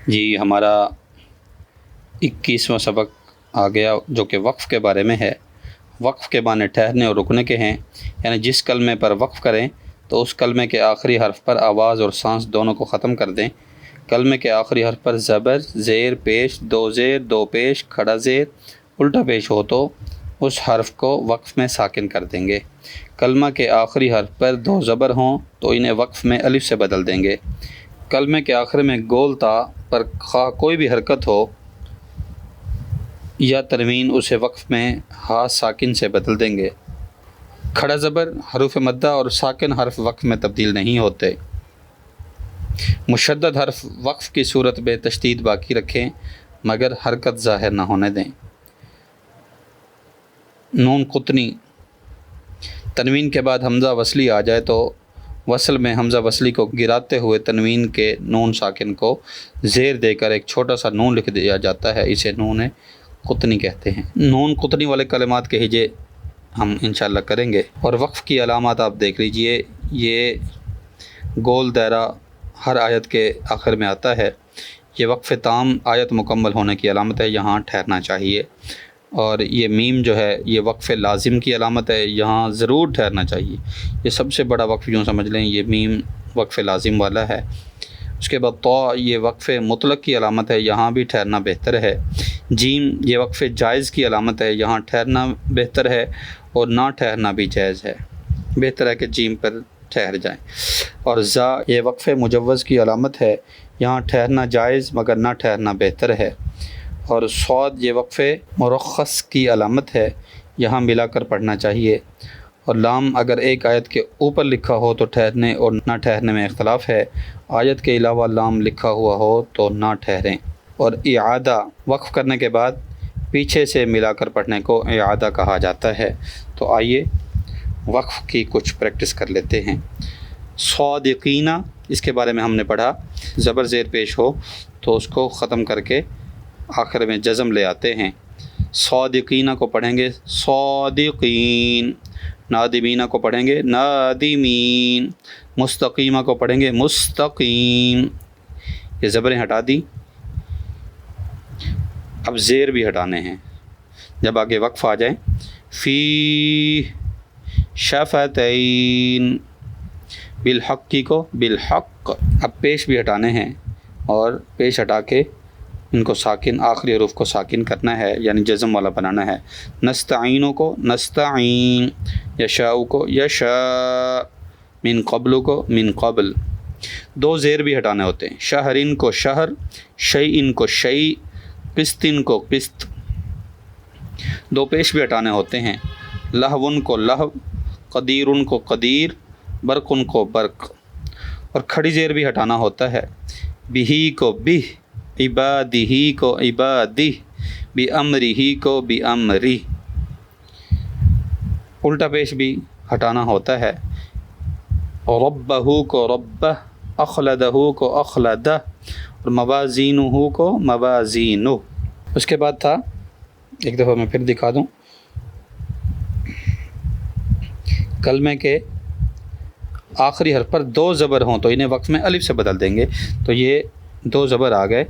جی ہمارا 21واں سبق آ گیا جو کہ وقف کے بارے میں ہے۔ وقف کے معنی ٹھہرنے اور رکنے کے ہیں، یعنی جس کلمے پر وقف کریں تو اس کلمے کے آخری حرف پر آواز اور سانس دونوں کو ختم کر دیں۔ کلمے کے آخری حرف پر زبر، زیر پیش، دو زیر، دو پیش، کھڑا زیر، الٹا پیش ہو تو اس حرف کو وقف میں ساکن کر دیں گے۔ کلمہ کے آخری حرف پر دو زبر ہوں تو انہیں وقف میں الف سے بدل دیں گے۔ کلمے کے آخر میں گول تا پر خواہ کوئی بھی حرکت ہو یا تنوین، اسے وقف میں ہا ساکن سے بدل دیں گے۔ کھڑا زبر، حروف مدہ اور ساکن حرف وقف میں تبدیل نہیں ہوتے۔ مشدد حرف وقف کی صورت میں تشدید باقی رکھیں مگر حرکت ظاہر نہ ہونے دیں۔ نون قطنی، تنوین کے بعد حمزہ وصلی آ جائے تو وصل میں حمزہ وصلی کو گراتے ہوئے تنوین کے نون ساکن کو زیر دے کر ایک چھوٹا سا نون لکھ دیا جاتا ہے، اسے نون قطنی کہتے ہیں۔ نون قطنی والے کلمات کے ہجے ہم انشاءاللہ کریں گے۔ اور وقف کی علامات آپ دیکھ لیجئے، یہ گول دائرہ ہر آیت کے آخر میں آتا ہے۔ یہ وقف تام آیت مکمل ہونے کی علامت ہے، یہاں ٹھہرنا چاہیے۔ اور یہ میم جو ہے یہ وقف لازم کی علامت ہے، یہاں ضرور ٹھہرنا چاہیے۔ یہ سب سے بڑا وقف یوں سمجھ لیں، یہ میم وقف لازم والا ہے۔ اس کے بعد تو یہ وقف مطلق کی علامت ہے، یہاں بھی ٹھہرنا بہتر ہے۔ جیم یہ وقف جائز کی علامت ہے، یہاں ٹھہرنا بہتر ہے اور نہ ٹھہرنا بھی جائز ہے، بہتر ہے کہ جیم پر ٹھہر جائیں۔ اور زا یہ وقف مجوز کی علامت ہے، یہاں ٹھہرنا جائز مگر نہ ٹھہرنا بہتر ہے۔ اور صاد یہ وقف مرخص کی علامت ہے، یہاں ملا کر پڑھنا چاہیے۔ اور لام اگر ایک آیت کے اوپر لکھا ہو تو ٹھہرنے اور نہ ٹھہرنے میں اختلاف ہے، آیت کے علاوہ لام لکھا ہوا ہو تو نہ ٹھہریں۔ اور اعادہ وقف کرنے کے بعد پیچھے سے ملا کر پڑھنے کو اعادہ کہا جاتا ہے۔ تو آئیے وقف کی کچھ پریکٹس کر لیتے ہیں۔ صادقینہ، اس کے بارے میں ہم نے پڑھا، زبر زیر پیش ہو تو اس کو ختم کر کے آخر میں جزم لے آتے ہیں۔ صادقینہ کو پڑھیں گے صادقین، نادمینہ کو پڑھیں گے نادمین، مستقیمہ کو پڑھیں گے مستقیم۔ یہ زبریں ہٹا دی، اب زیر بھی ہٹانے ہیں جب آگے وقف آ جائیں۔ فی شفتین، بالحق کو بالحق، اب پیش بھی ہٹانے ہیں اور پیش ہٹا کے ان کو ساکن، آخری حروف کو ساکن کرنا ہے، یعنی جزم والا بنانا ہے۔ نستعینوں کو نستعین، یشاء کو یشاء، من قبل کو من قبل۔ دو زیر بھی ہٹانے ہوتے ہیں، شہرین کو شہر، شیئن کو شیء، قسطن کو قسط۔ دو پیش بھی ہٹانے ہوتے ہیں، لہون کو لہو، قدیرن کو قدیر، برقن کو برق۔ اور کھڑی زیر بھی ہٹانا ہوتا ہے، بہی کو بہ، عبادہی کو عبادہ، بامرہی کو بامری۔ الٹا پیش بھی ہٹانا ہوتا ہے، ربہ کو ربہ، اخلدہ کو اخلدہ، اور موازینہ کو موازینہ۔ اس کے بعد تھا، ایک دفعہ میں پھر دکھا دوں، کلمے کے آخری حرف پر دو زبر ہوں تو انہیں وقف میں الف سے بدل دیں گے۔ تو یہ دو زبر آ گئے،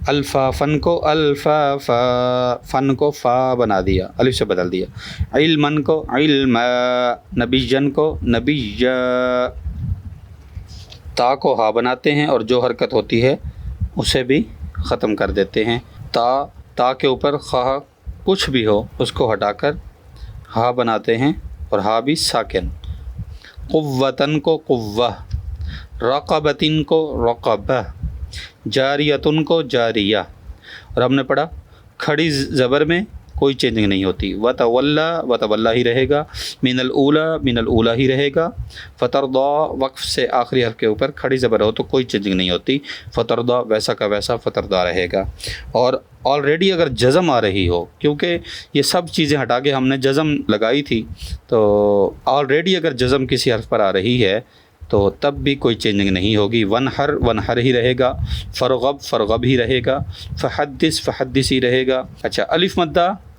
الفا فن کو الفا فا، فن کو فا بنا دیا، الف سے بدل دیا۔ علمن کو علم، نبیجن کو نبیجا، تا کو ہا بناتے ہیں اور جو حرکت ہوتی ہے اسے بھی ختم کر دیتے ہیں۔ تا کے اوپر خواہ کچھ بھی ہو اس کو ہٹا کر ہا بناتے ہیں اور ہا بھی ساکن۔ قوتن کو قوہ، رقبتن کو رقبہ، جاریتن کو جاریہ۔ اور ہم نے پڑھا کھڑی زبر میں کوئی چینجنگ نہیں ہوتی، وتولا وتولا ہی رہے گا، من الاولی من الاولی ہی رہے گا، فترضا وقف سے آخری حرف کے اوپر کھڑی زبر ہو تو کوئی چینجنگ نہیں ہوتی، فترضا ویسا کا ویسا فترضا رہے گا۔ اور آلریڈی اگر جزم آ رہی ہو، کیونکہ یہ سب چیزیں ہٹا کے ہم نے جزم لگائی تھی، تو آلریڈی اگر جزم کسی حرف پر آ رہی ہے تو تب بھی کوئی چینجنگ نہیں ہوگی، ونحر ونحر ہی رہے گا، فرغب فرغب ہی رہے گا، فحدث فحدث ہی رہے گا۔ اچھا، الف مدہ